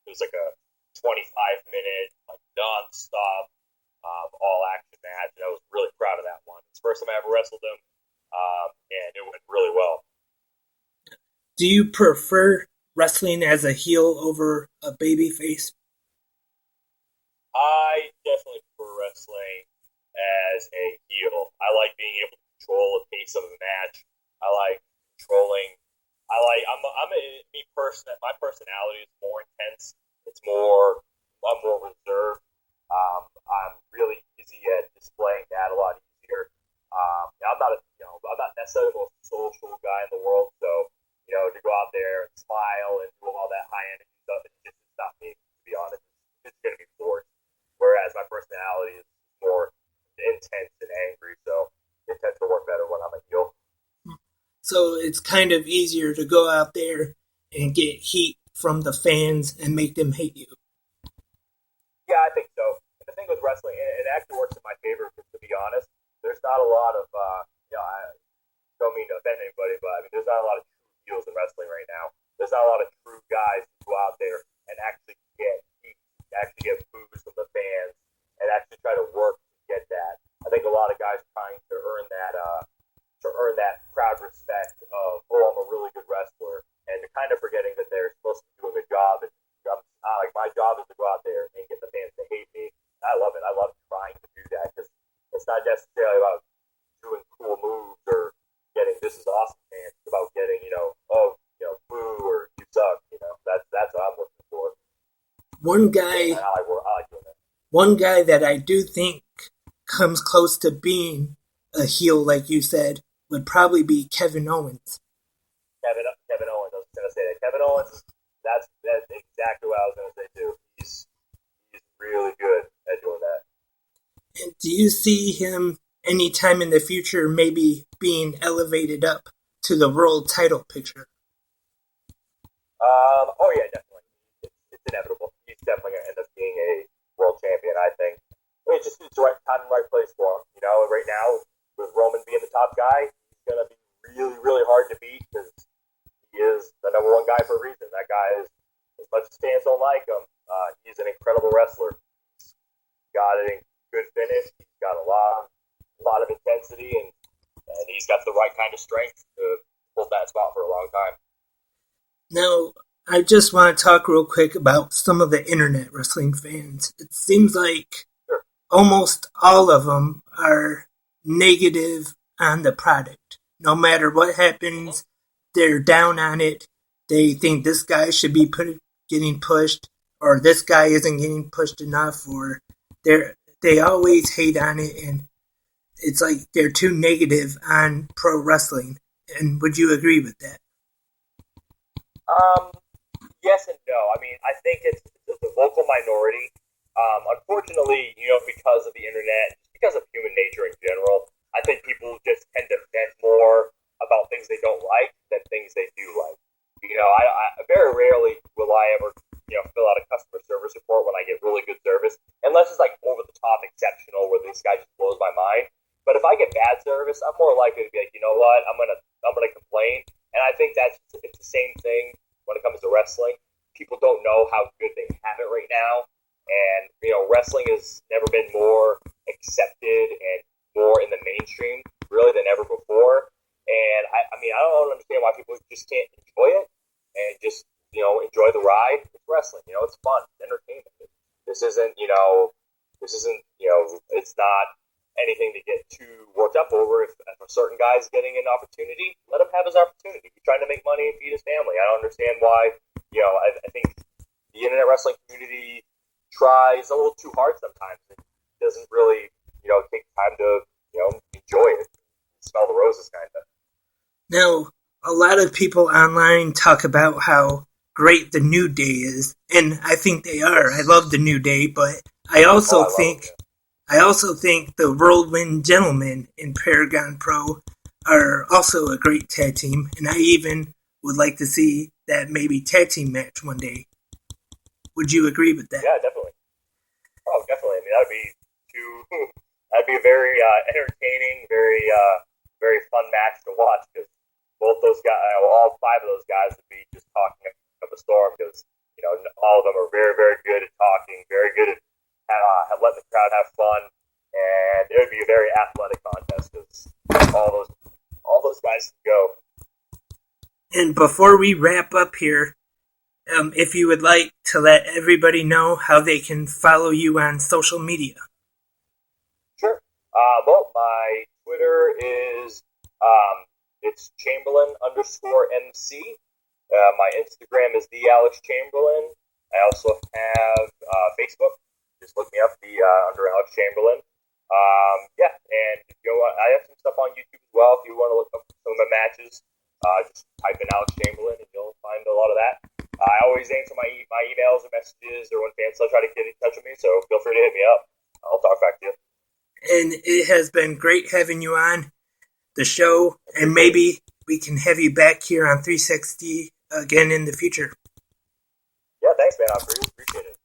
it was like a 25-minute, like non-stop, all-action match, and I was really proud of that one. It's the first time I ever wrestled him, and it went really well. Do you prefer wrestling as a heel over a babyface? I definitely prefer wrestling as a heel. I like being able to control the pace of a match. I like controlling. Me person. My personality is more intense. I'm more reserved. I'm really easy at displaying that a lot easier. I'm not necessarily the most social guy in the world. So, to go out there and smile and do all that high energy stuff, it's just not me. To be honest, it's going to be forced. Whereas my personality is more intense and angry, so it tends to work better when I'm a heel. So it's kind of easier to go out there and get heat from the fans and make them hate you. Yeah, I think so. And the thing with wrestling, it actually works in my favor, to be honest. There's not a lot of, I don't mean to offend anybody, but I mean, there's not a lot of true heels in wrestling right now. There's not a lot of true guys who go out there and actually get heat, actually get boos from the fans, and actually try to work to get that. I think a lot of guys trying to earn that crowd respect of, I'm a really good wrestler, and they're kind of forgetting that they're supposed to be doing a job. And like my job is to go out there and get the fans to hate me. I love it. I love trying to do that because it's not necessarily about doing cool moves or getting this is awesome fans. It's about getting boo or you suck. That's what I'm looking for. One guy, I like doing that. One guy that I do think comes close to being a heel, like you said, would probably be Kevin Owens. Kevin Owens. I was going to say that. Kevin Owens. That's exactly what I was going to say too. He's really good at doing that. And do you see him anytime in the future maybe being elevated up to the world title picture? Oh yeah, definitely. It's inevitable. He's definitely going to end up being a world champion. I think it's the right time and right place for him. Right now with Roman being the top guy, he's going to be really, really hard to beat because he is the number one guy for a reason. That guy is, as much as fans don't like him, he's an incredible wrestler. He's got a good finish. He's got a lot of intensity, and he's got the right kind of strength to hold that spot for a long time. Now, I just want to talk real quick about some of the internet wrestling fans. It seems like almost all of them are negative on the product. No matter what happens, they're down on it. They think this guy should be getting pushed, or this guy isn't getting pushed enough, or they always hate on it, and it's like they're too negative on pro wrestling. And would you agree with that? Yes and no. I mean, I think it's the vocal minority. Unfortunately, because of the internet, because of human nature in general, I think people just tend to vent more about things they don't like than things they do like. I very rarely will I ever, fill out a customer service report when I get really good service, unless it's like over the top exceptional where this guy just blows my mind. But if I get bad service, I'm more likely to be like, you know what, I'm gonna complain. And I think it's the same thing when it comes to wrestling. People don't know how good they have it right now, and wrestling has never been more accepted and more in the mainstream really than ever before. And I mean, I don't understand why people just can't enjoy it and just enjoy the ride. It's wrestling, it's fun, it's entertainment. This isn't it's not anything to get too worked up over. If a certain guy's getting an opportunity, let him have his opportunity. He's trying to make money and feed his family. I don't understand why. I think the internet wrestling community tries a little too hard sometimes. It doesn't really take time to enjoy it, smell the roses, kind of. Now, a lot of people online talk about how great the New Day is, and I think they are. I love the New Day, but I also think the Whirlwind Gentlemen in Paragon Pro are also a great tag team, and I even would like to see that maybe tag team match one day. Would you agree with that? Yeah, definitely. Oh, definitely. I mean, that'd be a very entertaining, very fun match to watch because both those guys, all five of those guys would be just talking up a storm because all of them are very, very good at talking, very good at letting the crowd have fun, and it would be a very athletic contest because all those guys can go. And before we wrap up here, if you would like to let everybody know how they can follow you on social media. Sure. Well, my Twitter is it's Chamberlain_MC. My Instagram is the Alex Chamberlain. I also have Facebook. Just look me up under Alex Chamberlain. And I have some stuff on YouTube as well. If you want to look up some of my matches, just type in Alex Chamberlain and you'll find a lot of that. I always answer my emails or messages or when fans try to get in touch with me, so feel free to hit me up. I'll talk back to you. And it has been great having you on the show, and maybe we can have you back here on 360 again in the future. Yeah, thanks, man. I appreciate it.